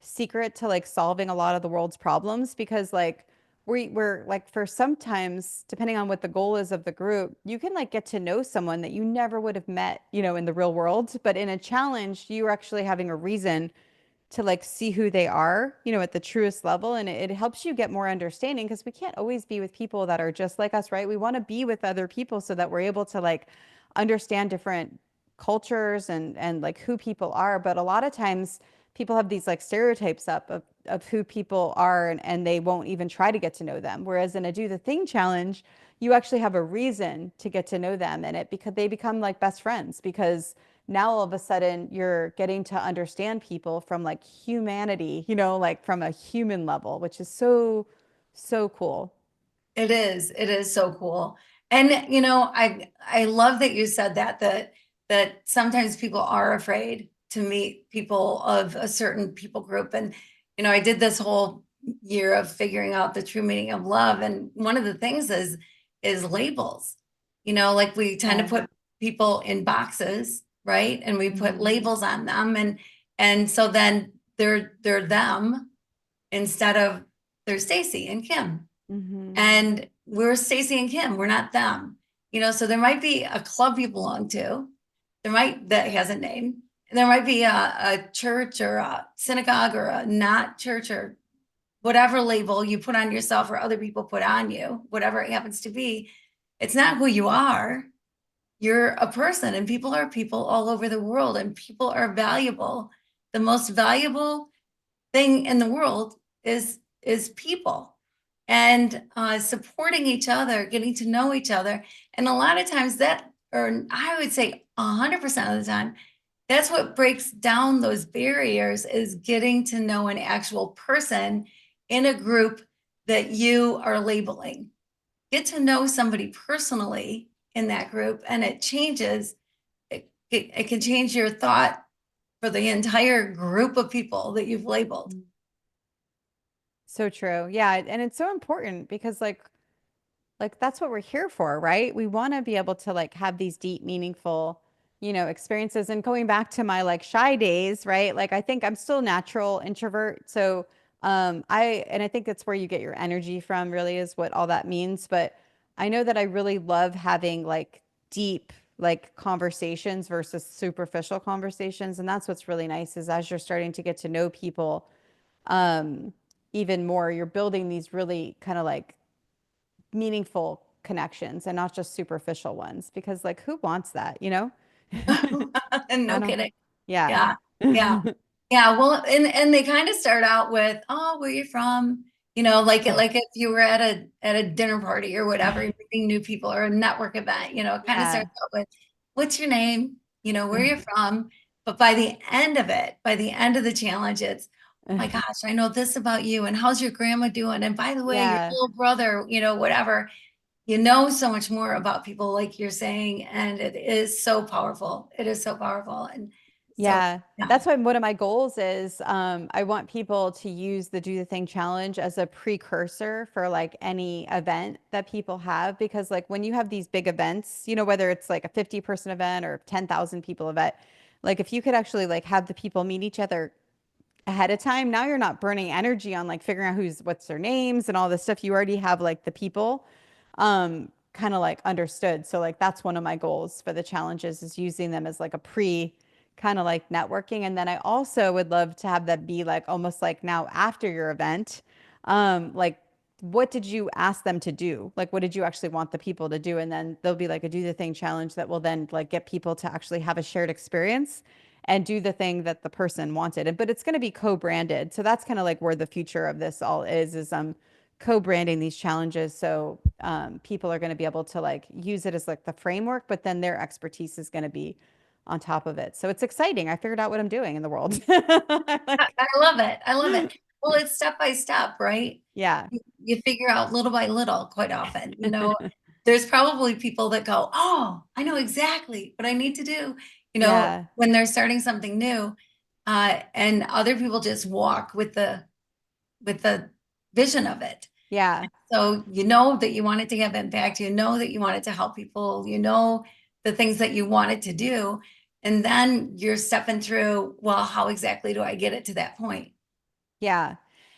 secret to like solving a lot of the world's problems because like we're like for sometimes depending on what the goal is of the group, you can like get to know someone that you never would have met, in the real world, but in a challenge, you're actually having a reason to like see who they are, at the truest level. And it helps you get more understanding because we can't always be with people that are just like us, right? We want to be with other people so that we're able to like understand different cultures and like who people are. But a lot of times people have these like stereotypes up of who people are and they won't even try to get to know them. Whereas in a do the thing challenge, you actually have a reason to get to know them and it because they become like best friends because now all of a sudden you're getting to understand people from like humanity, like from a human level, which is so, so cool. It is. It is so cool. And I love that you said that sometimes people are afraid to meet people of a certain people group. And I did this whole year of figuring out the true meaning of love. And one of the things is labels. Like we tend to Yeah. put people in boxes, right? And we put Hmm. labels on them and so then they're them instead of they're Stacey and Kim. Hmm. And we're Stacey and Kim, we're not them. So there might be a club you belong to. That has a name. There might be a church or a synagogue or a not church or whatever label you put on yourself or other people put on you, whatever it happens to be. It's not who you are. You're a person, and people are people all over the world, and people are valuable. The most valuable thing in the world is people and supporting each other, getting to know each other. And a lot of times that, or I would say 100% of the time, that's what breaks down those barriers is getting to know an actual person in a group that you are labeling. Get to know somebody personally in that group, and it changes. It can change your thought for the entire group of people that you've labeled. So true. Yeah, and it's so important because like that's what we're here for, right? We want to be able to like have these deep, meaningful, experiences. And going back to my like shy days, right? Like I think I'm still natural introvert. So I think that's where you get your energy from, really is what all that means. But I know that I really love having like deep like conversations versus superficial conversations. And that's what's really nice is as you're starting to get to know people um even more, you're building these really kind of like meaningful connections and not just superficial ones because like who wants that, I No don't. kidding. Yeah. Yeah. Yeah. Yeah. Well, and they kind of start out with, oh, where you from? Like if you were at a dinner party or whatever, you're meeting new people or a network event, it kind of Yeah. starts out with, what's your name? Where you're from. But by the end of it, by the end of the challenge, it's, oh my gosh, I know this about you. And how's your grandma doing? And by the way, your Yeah. little brother, whatever. You know so much more about people, like you're saying, and it is so powerful. It is so powerful. And so, Yeah. yeah. That's why one of my goals is I want people to use the Do the Thing challenge as a precursor for like any event that people have. Because like when you have these big events, whether it's like a 50-person event or 10,000 people event, like if you could actually like have the people meet each other ahead of time, now you're not burning energy on like figuring out what's their names and all this stuff. You already have like the people kind of like understood. So like that's one of my goals for the challenges is using them as like a pre kind of like networking. And then I also would love to have that be like almost like now after your event, like what did you ask them to do? Like what did you actually want the people to do? And then there'll be like a do the thing challenge that will then like get people to actually have a shared experience and do the thing that the person wanted. But it's going to be co-branded. So that's kind of like where the future of this all is co-branding these challenges. So people are going to be able to like use it as like the framework, but then their expertise is going to be on top of it. So it's exciting. I figured out what I'm doing in the world. I Like, I love it. I love it. Well, it's step by step, right? yeah. you figure out little by little quite often, there's probably people that go, oh, I know exactly what I need to do, Yeah. when they're starting something new. And other people just walk with the vision of it. Yeah. So you know that you want it to have impact, you know that you want it to help people, you know the things that you want it to do. And then you're stepping through, well, how exactly do I get it to that point? Yeah.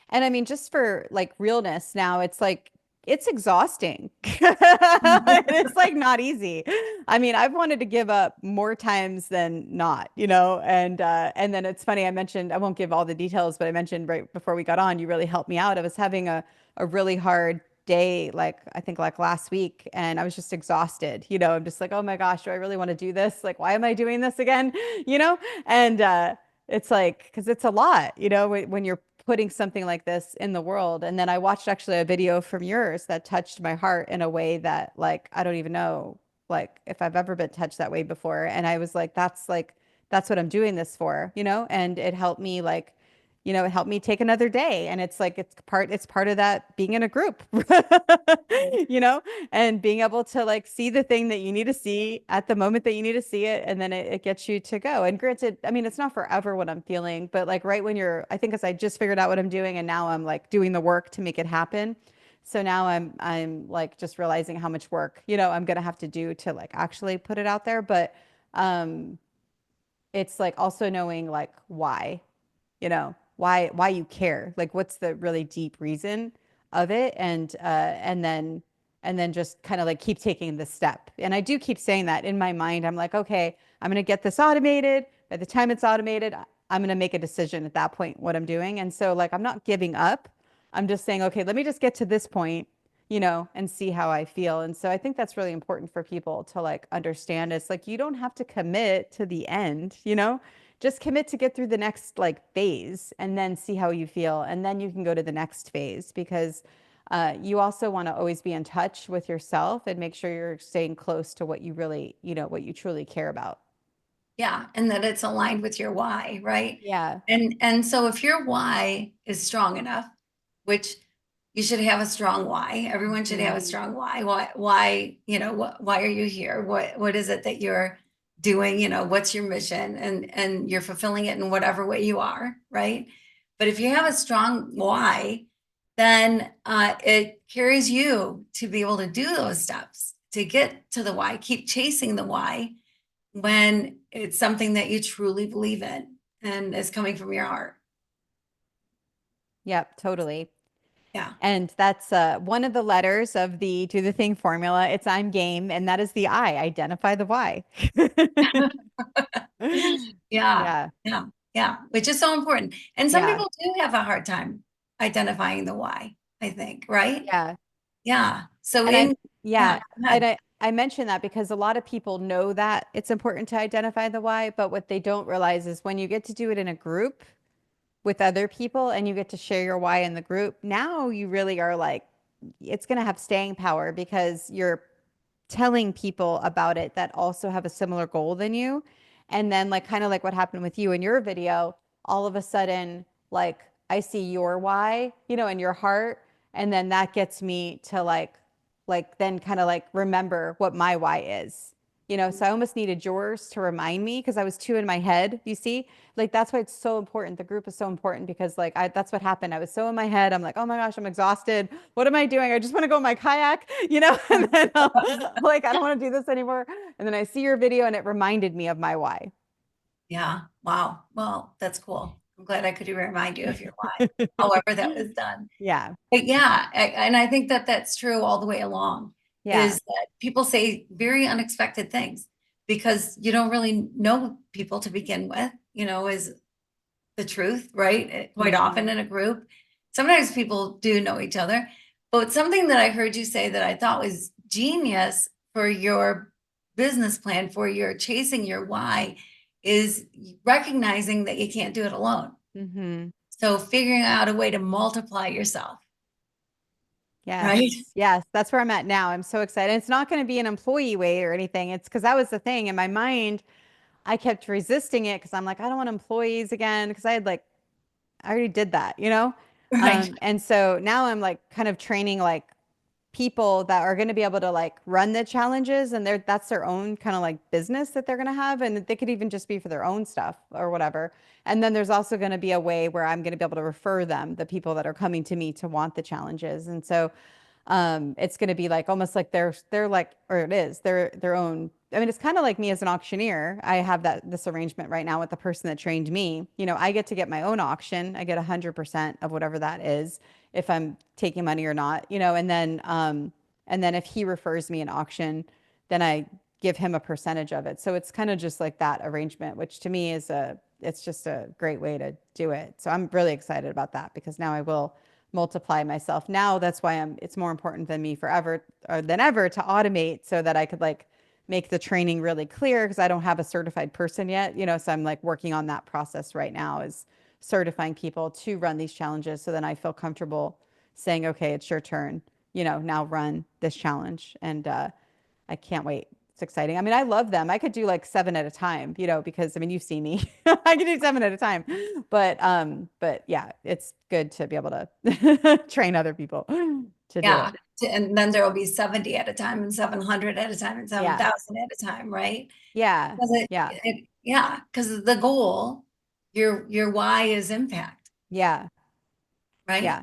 And I mean, just for like realness now, it's like it's exhausting. It's like not easy. I mean, I've wanted to give up more times than not, and then it's funny, I mentioned I won't give all the details, but I mentioned right before we got on, you really helped me out. I was having a really hard day, like I think like last week, and I was just exhausted. I'm just like, oh my gosh, do I really want to do this? Like, why am I doing this again? You know? And it's like, because it's a lot, when you're putting something like this in the world. And then I watched actually a video from yours that touched my heart in a way that, like, I don't even know, like, if I've ever been touched that way before. And I was like, that's what I'm doing this for, and it helped me, like, it helped me take another day. And it's like, it's part of that being in a group, you know? And being able to like see the thing that you need to see at the moment that you need to see it, and then it gets you to go. And granted, I mean, it's not forever what I'm feeling, but like right when I think as I just figured out what I'm doing, and now I'm like doing the work to make it happen. So now I'm like just realizing how much work, I'm gonna have to do to like actually put it out there. But um it's like also knowing like why you care, like what's the really deep reason of it, and then just kind of like keep taking the step. And I do keep saying that in my mind. I'm like, okay, I'm going to get this automated. By the time it's automated, I'm going to make a decision at that point what I'm doing. And so like I'm not giving up. I'm just saying, okay, let me just get to this point, and see how I feel. And so I think that's really important for people to like understand. It's like you don't have to commit to the end, just commit to get through the next like phase and then see how you feel. And then you can go to the next phase, because you also want to always be in touch with yourself and make sure you're staying close to what you really, what you truly care about. Yeah, and that it's aligned with your why, right? Yeah. And so if your why is strong enough, which you should have a strong why. Everyone should have a Mhm. strong why. Why, why are you here? What is it that you're doing? What's your mission? And you're fulfilling it in whatever way you are, right? But if you have a strong why, then it carries you to be able to do those steps to get to the why, keep chasing the why when it's something that you truly believe in and is coming from your heart. Yep, totally. Yeah. And that's one of the letters of the do the thing formula. It's I'm game, and that is the I, identify the why. Yeah. Yeah. Yeah. Yeah. Which is so important. And some Yeah. people do have a hard time identifying the why, I think, right? Yeah. Yeah. So And yeah, yeah, go and ahead. I mention that because a lot of people know that it's important to identify the why, but what they don't realize is when you get to do it in a group with other people and you get to share your why in the group, now you really are like, it's going to have staying power because you're telling people about it that also have a similar goal than you. And then like kind of like what happened with you in your video, all of a sudden, like I see your why, in your heart. And then that gets me to like then kind of like remember what my why is. So I almost needed yours to remind me because I was too in my head, you see? Like that's why it's so important. The group is so important because like that's what happened. I was so in my head. I'm like, oh my gosh, I'm exhausted. What am I doing? I just want to go in my kayak, and then like I don't want to do this anymore. And then I see your video and it reminded me of my why. Yeah. Wow. Well, that's cool. I'm glad I could remind you of your why, however that was done. Yeah. But yeah, and I think that that's true all the way along, Yeah. is that people say very unexpected things because you don't really know people to begin with, is the truth, right? Quite often Hmm. in a group. Sometimes people do know each other. But something that I heard you say that I thought was genius for your business plan, for your chasing your why, is recognizing that you can't do it alone. Hmm. So figuring out a way to multiply yourself, right? Yes. Yes. That's where I'm at now. I'm so excited. It's not going to be an employee way or anything. It's because that was the thing in my mind. I kept resisting it because I'm like, I don't want employees again because I already did that, Right. And so now I'm like kind of training like people that are going to be able to like run the challenges, and that's their own kind of like business that they're going to have, and they could even just be for their own stuff or whatever. And then there's also going to be a way where I'm going to be able to refer them, the people that are coming to me to want the challenges. And so it's going to be like almost like they're like, or it is their own. I mean, it's kind of like me as an auctioneer. I have this arrangement right now with the person that trained me. I get to get my own auction. I get 100% of whatever that is, if I'm taking money or not. And then if he refers me an auction, then I give him a percentage of it. So it's kind of just like that arrangement, which to me it's just a great way to do it. So I'm really excited about that because now I will multiply myself. Now that's why it's more important than me forever or than ever to automate so that I could like make the training really clear because I don't have a certified person yet, so I'm like working on that process right now is certifying people to run these challenges so then I feel comfortable saying, okay, it's your turn, now run this challenge. And I can't wait. It's exciting. I mean, I love them. I could do like 7 at a time, because I mean, you've seen me. I can do 7 at a time. But yeah, it's good to be able to train other people to do Yeah. it. And then there will be 70 at a time and 700 at a time and Yeah. 7,000 at a time, right? Yeah. Because Yeah. yeah, because the goal, your why is impact, Yeah. right? Yeah.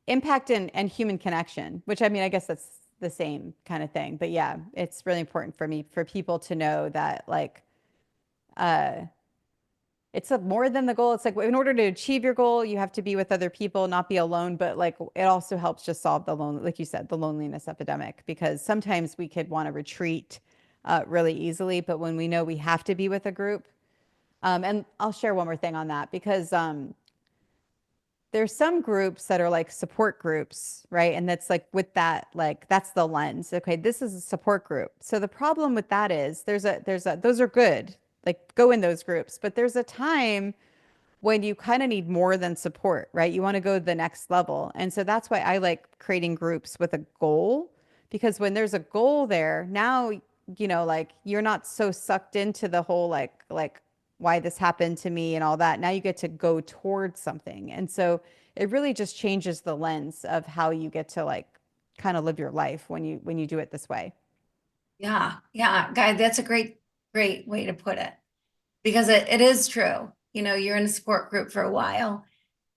Impact and human connection, which I mean, I guess that's the same kind of thing. But yeah, it's really important for me for people to know that like uh it's more than the goal. It's like in order to achieve your goal, you have to be with other people, not be alone. But like it also helps just solve like you said, the loneliness epidemic, because sometimes we could want to retreat really easily. But when we know we have to be with a group, and I'll share one more thing on that because there's some groups that are like support groups, right? And that's like with that, like that's the lens. Okay, this is a support group. So the problem with that is there's a those are good. Like go in those groups, but there's a time when you kind of need more than support, right? You want to go to the next level. And so that's why I like creating groups with a goal, because when there's a goal there, now, like you're not so sucked into the whole like why this happened to me and all that. Now you get to go towards something. And so it really just changes the lens of how you get to like kind of live your life when you do it this way. Yeah. Yeah. Guy, that's a great way to put it because it is true. You're in a support group for a while,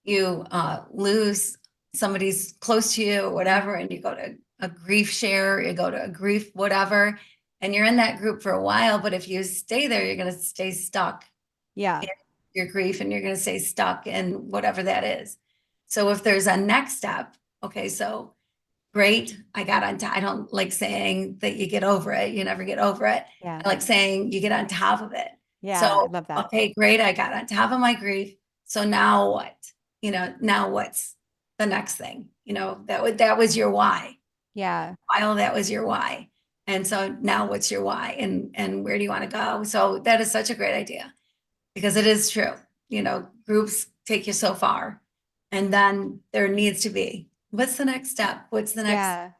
you lose somebody's close to you or whatever, and you go to a grief share, you go to a grief whatever, and you're in that group for a while. But if you stay there, you're going to stay stuck Yeah. in your grief and you're going to stay stuck in whatever that is. So if there's a next step, okay, so great, I got on top. I don't like saying that you get over it. You never get over it. Yeah. I like saying you get on top of it. Yeah. I So, love that. okay, great. I got on top of my grief. So now what? Now what's the next thing? That was your why. Yeah. While that was your why. And so now what's your why and where do you want to go? So that is such a great idea because it is true. Groups take you so far. And then there needs to be, what's the next step? What's the next, Yeah.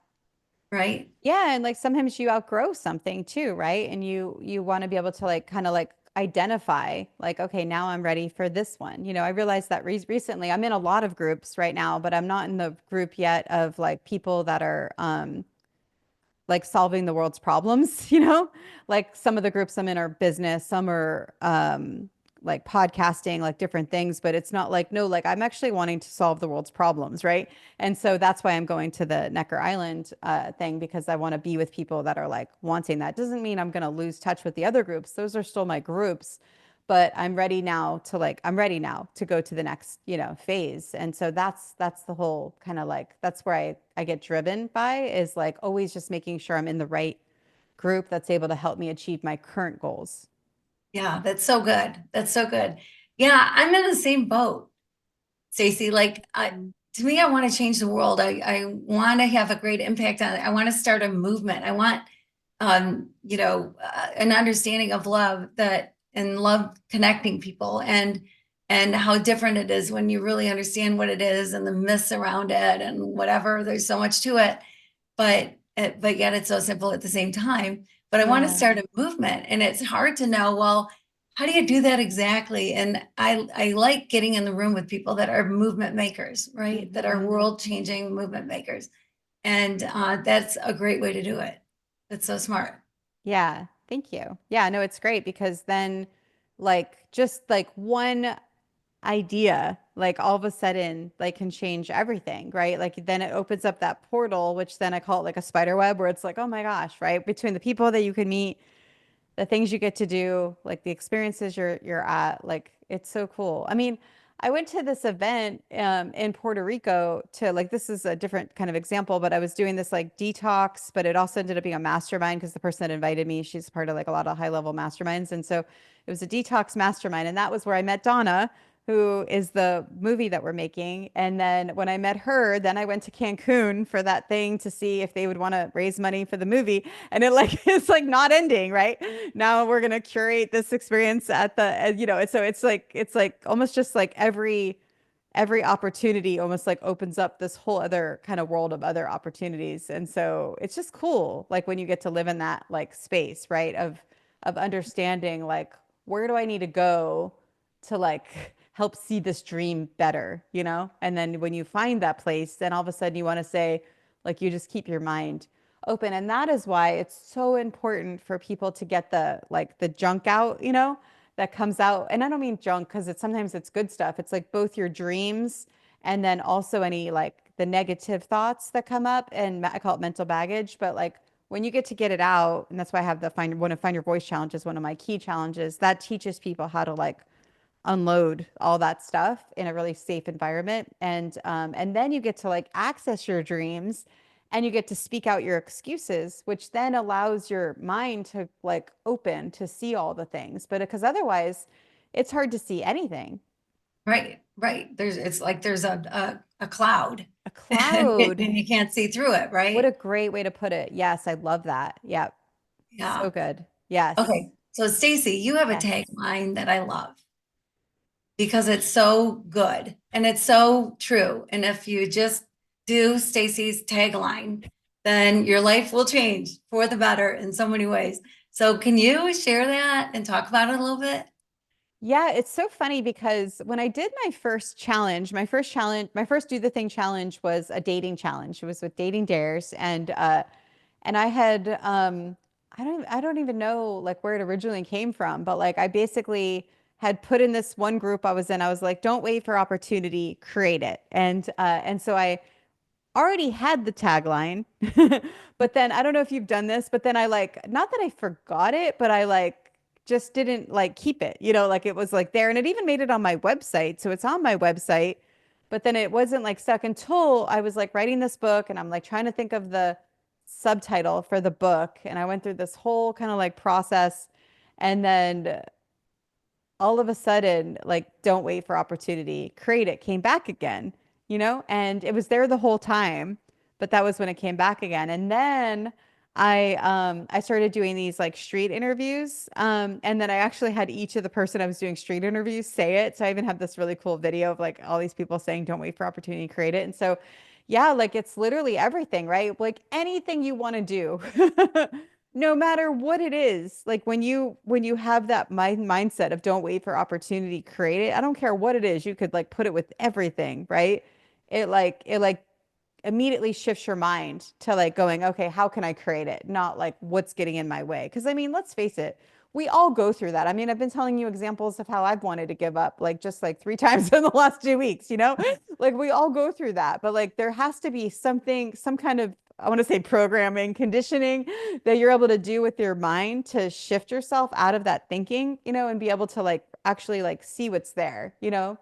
right? Yeah, and like sometimes you outgrow something too, right? And you want to be able to like kind of like identify like, okay, now I'm ready for this one. I realized that recently I'm in a lot of groups right now, but I'm not in the group yet of like people that are like solving the world's problems, Like some of the groups I'm in are business, some are like podcasting, like different things, but it's not like, no, like I'm actually wanting to solve the world's problems, right? And so that's why I'm going to the Necker Island thing because I want to be with people that are like wanting that. Doesn't mean I'm going to lose touch with the other groups. Those are still my groups, but I'm ready now to go to the next, phase. And so that's the whole kind of like that's where I get driven by is like always just making sure I'm in the right group that's able to help me achieve my current goals. Yeah, that's so good. That's so good. Yeah, I'm in the same boat, Stacey. Like, Mm. to me, I want to change the world. I want to have a great impact on it. I want to start a movement. I want, an understanding of love and love connecting people and how different it is when you really understand what it is and the myths around it and whatever. There's so much to it, but yet it's so simple at the same time. But I want to Yeah. start a movement, and it's hard to know, well, how do you do that exactly? And I like getting in the room with people that are movement makers, right? That are Hmm. world changing movement makers. And that's a great way to do it. That's so smart. Yeah, thank you. Yeah, no, it's great because then like just like one idea like all of a sudden like can change everything, right? Like then it opens up that portal, which then I call it like a spider web where it's like, oh my gosh, right? Between the people that you can meet, the things you get to do, like the experiences you're at, like it's so cool. I mean, I went to this event in Puerto Rico to like this is a different kind of example, but I was doing this like detox, but it also ended up being a mastermind because the person that invited me, she's part of like a lot of high level masterminds, and so it was a detox mastermind, and that was where I met Donna, who is the movie that we're making. And then when I met her, then I went to Cancun for that thing to see if they would want to raise money for the movie. And it like it's like not ending, right? Now we're gonna curate this experience at the, you know, so it's like almost just like every opportunity almost like opens up this whole other kind of world of other opportunities. And so it's just cool, like when you get to live in that like space, right? Of understanding like where do I need to go to like help see this dream better, you know? And then when you find that place, then all of a sudden you want to say, like you just keep your mind open. And that is why it's so important for people to get the like the junk out, you know, that comes out. And I don't mean junk because it's sometimes it's good stuff. It's like both your dreams and then also any like the negative thoughts that come up. And I call it mental baggage. But like when you get to get it out, and that's why I have the find your voice challenge is one of my key challenges that teaches people how to like unload all that stuff in a really safe environment. And then you get to like access your dreams and you get to speak out your excuses, which then allows your mind to like open to see all the things. But because otherwise, it's hard to see anything. Right, right. It's like there's a cloud A and cloud. you can't see through it, What a right? great way to put it. Yes, I love that. Yeah, Yeah. so good. Yes. Okay. So Stacey, you have a Yes. tagline that I love because it's so good and it's so true. And if you just do Stacey's tagline, then your life will change for the better in so many ways. So can you share that and talk about it a little bit? Yeah, it's so funny because when I did my first do the thing challenge was a dating challenge. It was with Dating Dares, and I had I don't even know like where it originally came from, but like I basically had put in this one group I was in. I was like, don't wait for opportunity, create it. And so I already had the tagline, but then I don't know if you've done this, but then I like, not that I forgot it, but I like just didn't like keep it, you know, like it was like there and it even made it on my website. So it's on my website, but then it wasn't like stuck until I was like writing this book and I'm like trying to think of the subtitle for the book. And I went through this whole kind of like process. And then all of a sudden, like, don't wait for opportunity, create it, came back again, you know, and it was there the whole time, but that was when it came back again. And then I started doing these like street interviews. And then I actually had each of the person I was doing street interviews say it. So I even have this really cool video of like all these people saying, don't wait for opportunity, create it. And so yeah, like it's literally everything, right? Like anything you want to do. No matter what it is, like when you have that mindset of don't wait for opportunity, create it. I don't care what it is. You could like put it with everything, right? It like immediately shifts your mind to like going, okay, how can I create it? Not like what's getting in my way. Because I mean, let's face it, we all go through that. I mean, I've been telling you examples of how I've wanted to give up, like just like three times in the last 2 weeks, you know? Like we all go through that. But like there has to be something, some kind of, I want to say programming, conditioning that you're able to do with your mind to shift yourself out of that thinking, you know, and be able to like actually like see what's there, you know?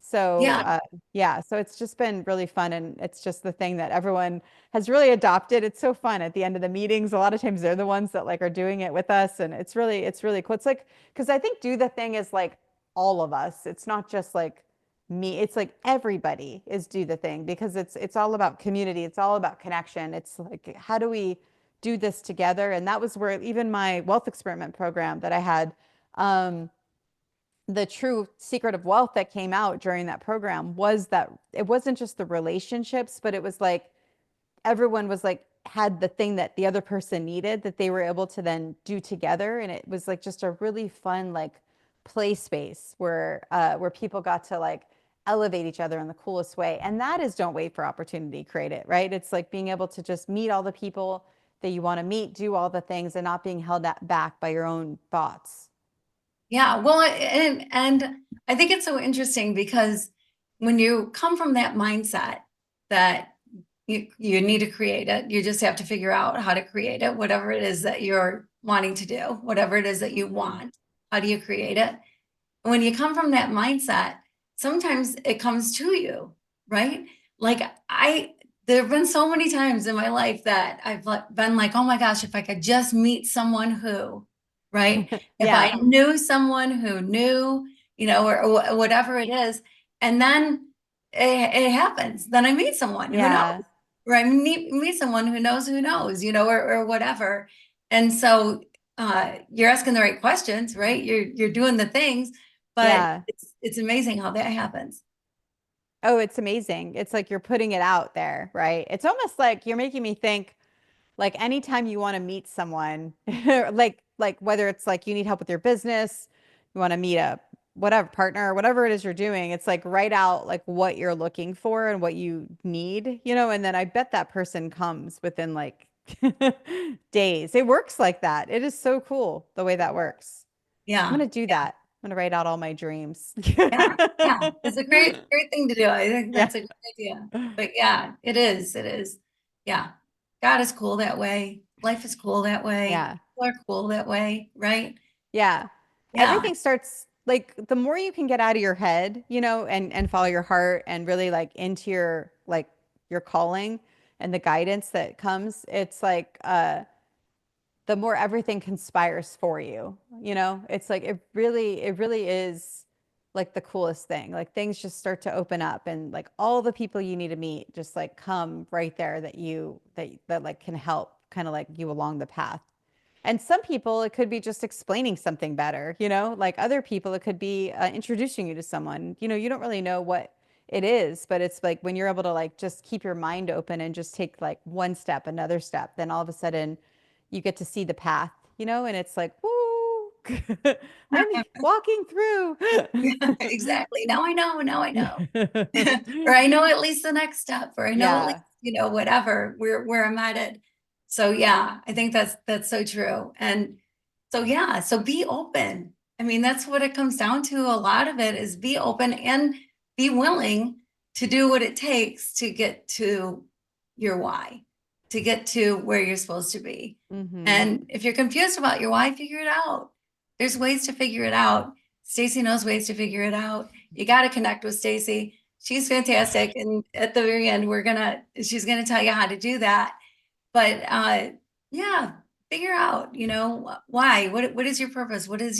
So Yeah. yeah, so it's just been really fun and it's just the thing that everyone has really adopted. It's so fun at the end of the meetings. A lot of times they're the ones that like are doing it with us and it's really cool. It's like because I think do the thing is like all of us. It's not just like me. It's like everybody is do the thing because it's all about community. It's all about connection. It's like how do we do this together? And that was where even my wealth experiment program that I had the true secret of wealth that came out during that program was that it wasn't just the relationships, but it was like everyone was like had the thing that the other person needed that they were able to then do together. And it was like just a really fun, like play space where people got to like elevate each other in the coolest way. And that is don't wait for opportunity, create it, right? It's like being able to just meet all the people that you want to meet, do all the things, and not being held back by your own thoughts. Yeah, well, and I think it's so interesting because when you come from that mindset that you need to create it, you just have to figure out how to create it, whatever it is that you're wanting to do, whatever it is that you Mhm. want, how do you create it? When you come from that mindset, sometimes it comes to you, right? Like there have been so many times in my life that I've been like, oh my gosh, if I could just meet someone who, right? If I Yeah, knew someone who knew, or whatever it is, and then it happens. Then I meet someone who knows, yeah, or I meet someone who knows, or whatever. And so you're asking the right questions, right? You're doing the things, but yeah. it's amazing how that happens. Oh, it's amazing. It's like you're putting it out there, right? It's almost like you're making me think like anytime you want to meet someone, like whether it's like you need help with your business, you want to meet a whatever partner, whatever it is you're doing, it's like write out like what you're looking for and what you need, and then I bet that person comes within like days. It works like that. It is so cool the way that works. I'm Yeah. gonna do that. I'm gonna write out all my dreams. Yeah. Yeah. It's a great thing to do. I think Yeah. that's a good idea. But yeah, it is. It is. Yeah. God is cool that way. Life is cool that way. Yeah. People are cool that way, right? Yeah. Yeah. Everything starts like the more you can get out of your head, and follow your heart and really like into your calling and the guidance that comes, it's like the more everything conspires for you. It's like it really is like the coolest thing. Like things just start to open up and like all the people you need to meet just like come right there that like can help kind of like you along the path. And some people, it could be just explaining something better, like other people, it could be introducing you to someone. You don't really know what it is, but it's like when you're able to like just keep your mind open and just take like one step, another step, then all of a sudden you get to see the path, and it's like, woo, I'm walking through. Yeah, exactly. Now I know. Now I know. Or I know at least the next step, or I know at least, Yeah. whatever where I'm headed. So yeah, I think that's so true. And so yeah, so be open. I mean, that's what it comes down to. A lot of it is be open and be willing to do what it takes to get to your why, to get to where you're supposed to be. Hmm. And if you're confused about your why, figure it out. There's ways to figure it out. Stacey knows ways to figure it out. You got to connect with Stacey. She's fantastic. And at the very end, she's gonna tell you how to do that. But yeah, figure out, why, what is your purpose? What should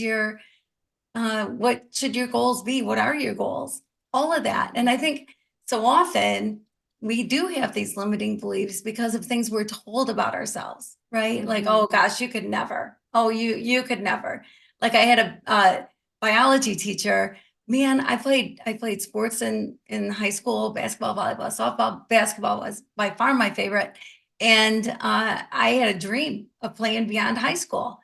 your goals be? What are your goals? All of that. And I think so often we do have these limiting beliefs because of things we're told about ourselves, right? Like, Hmm. oh gosh, you could never. Oh, you could never. Like I had a biology teacher. Man, I played sports in high school, basketball, volleyball, softball. Basketball was by far my favorite. And I had a dream of playing beyond high school.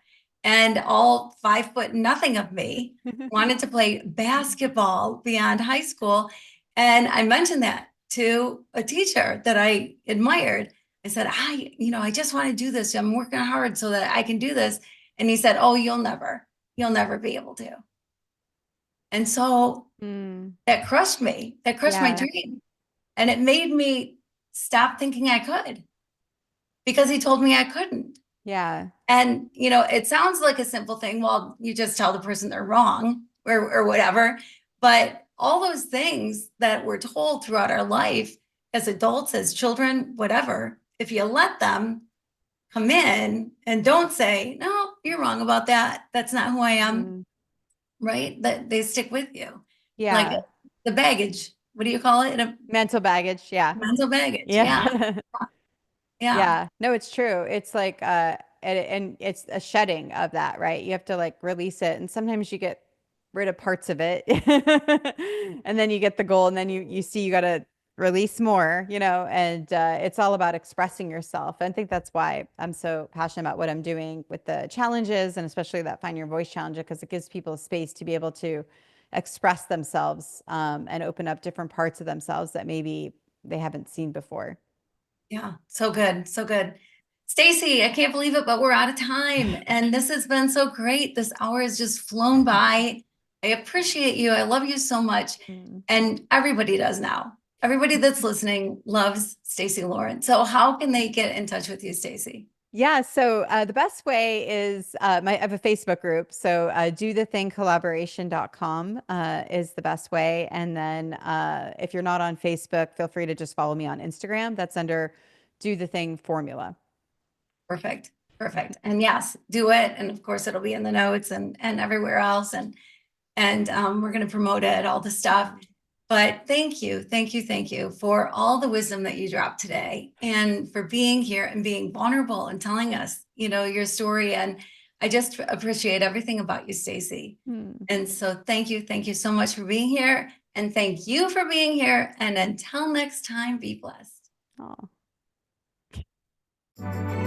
And all 5 foot nothing of me wanted to play basketball beyond high school. And I mentioned that to a teacher that I admired. I said, I just want to do this. I'm working hard so that I can do this. And he said, oh, you'll never be able to. And so Mm. that crushed me. That crushed my Yeah. dream. And it made me stop thinking I could because he told me I couldn't. Yeah. And, it sounds like a simple thing. Well, you just tell the person they're wrong or whatever. But all those things that we're told throughout our life as adults, as children, whatever, if you let them come in and don't say, no, you're wrong about that. That's not who I am, Mm. right? That they stick with you. Like Yeah. the baggage. What do you call it? A Mental baggage. Yeah. mental baggage. Yeah. Yeah. Yeah. Yeah. No, it's true. It's like and it's a shedding of that, right? You have to like release it and sometimes you get rid of parts of it. And then you get the goal and then you see you got to release more, and it's all about expressing yourself. And I think that's why I'm so passionate about what I'm doing with the challenges and especially that Find Your Voice challenge, because it gives people a space to be able to express themselves and open up different parts of themselves that maybe they haven't seen before. Yeah, so good, so good. Stacey, I can't believe it, but we're out of time. And this has been so great. This hour has just flown by. I appreciate you. I love you so much. Mm. And everybody does now. Everybody that's listening loves Stacey Lawrence. So how can they get in touch with you, Stacey? Yeah, so the best way is I have a Facebook group. So dothethingcollaboration.com is the best way. And then if you're not on Facebook, feel free to just follow me on Instagram. That's under Do the Thing Formula. Perfect. Perfect. And yes, do it. And of course it'll be in the notes and everywhere else. And we're going to promote it, all the stuff. But thank you, thank you, thank you for all the wisdom that you dropped today and for being here and being vulnerable and telling us, your story. And I just appreciate everything about you, Stacey. Hmm. And so thank you so much for being here. And thank you for being here. And until next time, be blessed. Aw.